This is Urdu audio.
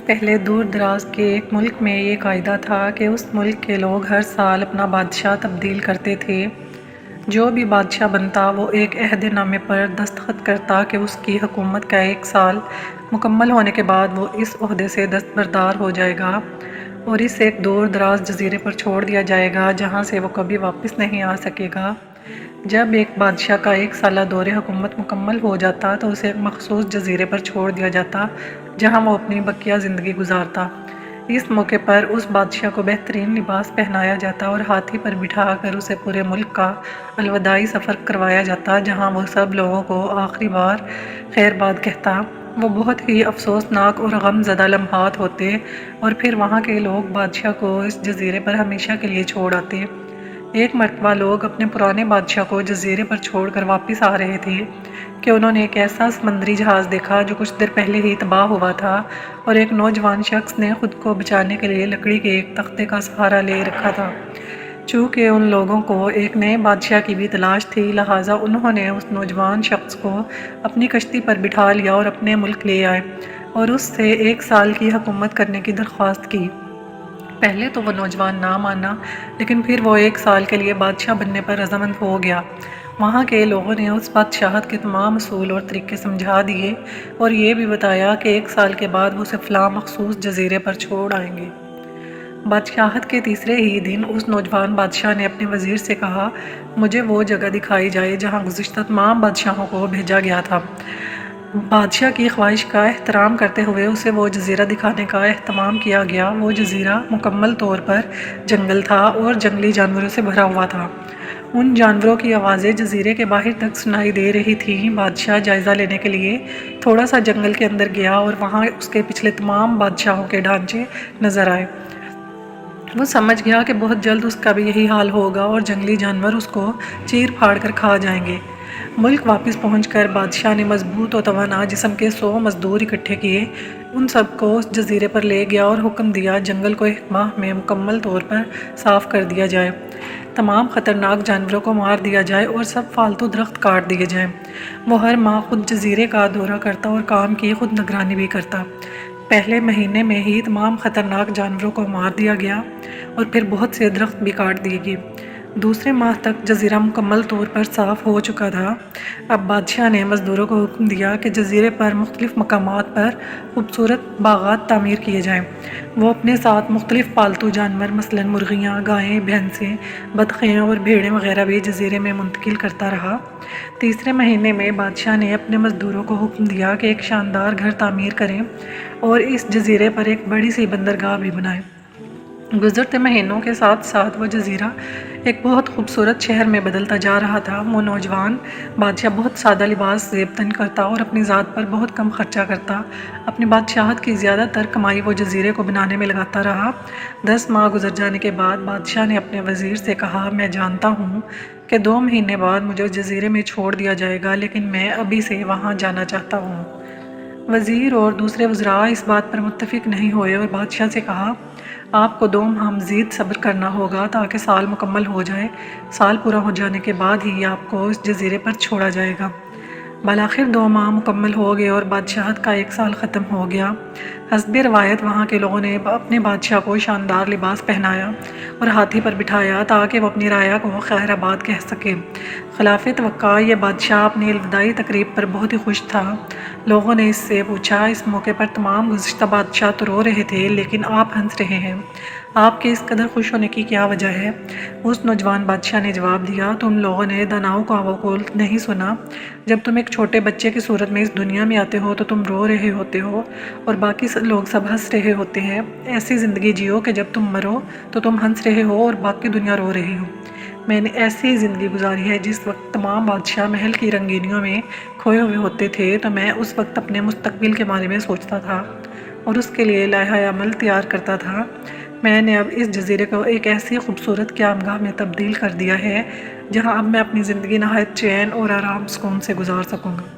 پہلے دور دراز کے ایک ملک میں یہ قاعدہ تھا کہ اس ملک کے لوگ ہر سال اپنا بادشاہ تبدیل کرتے تھے۔ جو بھی بادشاہ بنتا وہ ایک عہد نامے پر دستخط کرتا کہ اس کی حکومت کا 1 سال مکمل ہونے کے بعد وہ اس عہدے سے دستبردار ہو جائے گا اور اسے ایک دور دراز جزیرے پر چھوڑ دیا جائے گا جہاں سے وہ کبھی واپس نہیں آ سکے گا۔ جب ایک بادشاہ کا 1 سالہ دور حکومت مکمل ہو جاتا تو اسے ایک مخصوص جزیرے پر چھوڑ دیا جاتا جہاں وہ اپنی بقیہ زندگی گزارتا۔ اس موقع پر اس بادشاہ کو بہترین لباس پہنایا جاتا اور ہاتھی پر بٹھا کر اسے پورے ملک کا الوداعی سفر کروایا جاتا جہاں وہ سب لوگوں کو آخری بار خیر باد کہتا۔ وہ بہت ہی افسوسناک اور غم زدہ لمحات ہوتے اور پھر وہاں کے لوگ بادشاہ کو اس جزیرے پر ہمیشہ کے لیے چھوڑ آتے۔ ایک مرتبہ لوگ اپنے پرانے بادشاہ کو جزیرے پر چھوڑ کر واپس آ رہے تھے کہ انہوں نے ایک ایسا سمندری جہاز دیکھا جو کچھ دیر پہلے ہی تباہ ہوا تھا اور ایک نوجوان شخص نے خود کو بچانے کے لیے لکڑی کے ایک تختے کا سہارا لے رکھا تھا۔ چونکہ ان لوگوں کو ایک نئے بادشاہ کی بھی تلاش تھی لہٰذا انہوں نے اس نوجوان شخص کو اپنی کشتی پر بٹھا لیا اور اپنے ملک لے آئے اور اس سے 1 سال کی حکومت کرنے کی درخواست کی۔ پہلے تو وہ نوجوان نہ مانا لیکن پھر وہ 1 سال کے لیے بادشاہ بننے پر رضامند ہو گیا۔ وہاں کے لوگوں نے اس بادشاہت کے تمام اصول اور طریقے سمجھا دیے اور یہ بھی بتایا کہ 1 سال کے بعد وہ اسے فلاں مخصوص جزیرے پر چھوڑ آئیں گے۔ بادشاہت کے تیسرے ہی دن اس نوجوان بادشاہ نے اپنے وزیر سے کہا، مجھے وہ جگہ دکھائی جائے جہاں گزشتہ تمام بادشاہوں کو بھیجا گیا تھا۔ بادشاہ کی خواہش کا احترام کرتے ہوئے اسے وہ جزیرہ دکھانے کا اہتمام کیا گیا۔ وہ جزیرہ مکمل طور پر جنگل تھا اور جنگلی جانوروں سے بھرا ہوا تھا۔ ان جانوروں کی آوازیں جزیرے کے باہر تک سنائی دے رہی تھیں۔ بادشاہ جائزہ لینے کے لیے تھوڑا سا جنگل کے اندر گیا اور وہاں اس کے پچھلے تمام بادشاہوں کے ڈھانچے نظر آئے۔ وہ سمجھ گیا کہ بہت جلد اس کا بھی یہی حال ہوگا اور جنگلی جانور اس کو چیر پھاڑ کر کھا جائیں گے۔ ملک واپس پہنچ کر بادشاہ نے مضبوط و توانا جسم کے 100 مزدور اکٹھے کیے، ان سب کو اس جزیرے پر لے گیا اور حکم دیا جنگل کو 1 ماہ میں مکمل طور پر صاف کر دیا جائے، تمام خطرناک جانوروں کو مار دیا جائے اور سب فالتو درخت کاٹ دیے جائیں۔ وہ ہر ماہ خود جزیرے کا دورہ کرتا اور کام کی خود نگرانی بھی کرتا۔ پہلے مہینے میں ہی تمام خطرناک جانوروں کو مار دیا گیا اور پھر بہت سے درخت بھی کاٹ دیے گئے۔ دوسرے ماہ تک جزیرہ مکمل طور پر صاف ہو چکا تھا۔ اب بادشاہ نے مزدوروں کو حکم دیا کہ جزیرے پر مختلف مقامات پر خوبصورت باغات تعمیر کیے جائیں۔ وہ اپنے ساتھ مختلف پالتو جانور مثلاً مرغیاں، گائیں، بھینسیں، بطخیں اور بھیڑیں وغیرہ بھی جزیرے میں منتقل کرتا رہا۔ تیسرے مہینے میں بادشاہ نے اپنے مزدوروں کو حکم دیا کہ ایک شاندار گھر تعمیر کریں اور اس جزیرے پر ایک بڑی سی بندرگاہ بھی بنائیں۔ گزرتے مہینوں کے ساتھ ساتھ وہ جزیرہ ایک بہت خوبصورت شہر میں بدلتا جا رہا تھا۔ وہ نوجوان بادشاہ بہت سادہ لباس زیب تن کرتا اور اپنی ذات پر بہت کم خرچہ کرتا۔ اپنی بادشاہت کی زیادہ تر کمائی وہ جزیرے کو بنانے میں لگاتا رہا۔ 10 ماہ گزر جانے کے بعد بادشاہ نے اپنے وزیر سے کہا، میں جانتا ہوں کہ 2 مہینے بعد مجھے اس جزیرے میں چھوڑ دیا جائے گا لیکن میں ابھی سے وہاں جانا چاہتا ہوں۔ وزیر اور دوسرے وزراء اس بات پر متفق نہیں ہوئے اور بادشاہ سے کہا، آپ کو 2 ماہ مزید صبر کرنا ہوگا تاکہ سال مکمل ہو جائے۔ سال پورا ہو جانے کے بعد ہی آپ کو اس جزیرے پر چھوڑا جائے گا۔ بالآخر 2 ماہ مکمل ہو گئے اور بادشاہت کا 1 سال ختم ہو گیا۔ حسب روایت وہاں کے لوگوں نے اپنے بادشاہ کو شاندار لباس پہنایا اور ہاتھی پر بٹھایا تاکہ وہ اپنی رعایا کو خیر آباد کہہ سکے۔ خلاف توقع یہ بادشاہ اپنی الوداعی تقریب پر بہت ہی خوش تھا۔ لوگوں نے اس سے پوچھا، اس موقع پر تمام گزشتہ بادشاہ تو رو رہے تھے لیکن آپ ہنس رہے ہیں، آپ کے اس قدر خوش ہونے کی کیا وجہ ہے؟ اس نوجوان بادشاہ نے جواب دیا، تم لوگوں نے داناؤں کا وہ قول نہیں سنا، جب تم ایک چھوٹے بچے کی صورت میں اس دنیا میں آتے ہو تو تم رو رہے ہوتے ہو اور باقی لوگ سب ہنس رہے ہوتے ہیں۔ ایسی زندگی جیو کہ جب تم مرو تو تم ہنس رہے ہو اور باقی دنیا رو رہی ہو۔ میں نے ایسی زندگی گزاری ہے جس وقت تمام بادشاہ محل کی رنگینیوں میں کھوئے ہوئے ہوتے تھے تو میں اس وقت اپنے مستقبل کے بارے میں سوچتا تھا اور اس کے لیے لائحہ عمل تیار کرتا تھا۔ میں نے اب اس جزیرے کو ایک ایسی خوبصورت قیامگاہ میں تبدیل کر دیا ہے جہاں اب میں اپنی زندگی نہایت چین اور آرام سکون سے گزار سکوں گا۔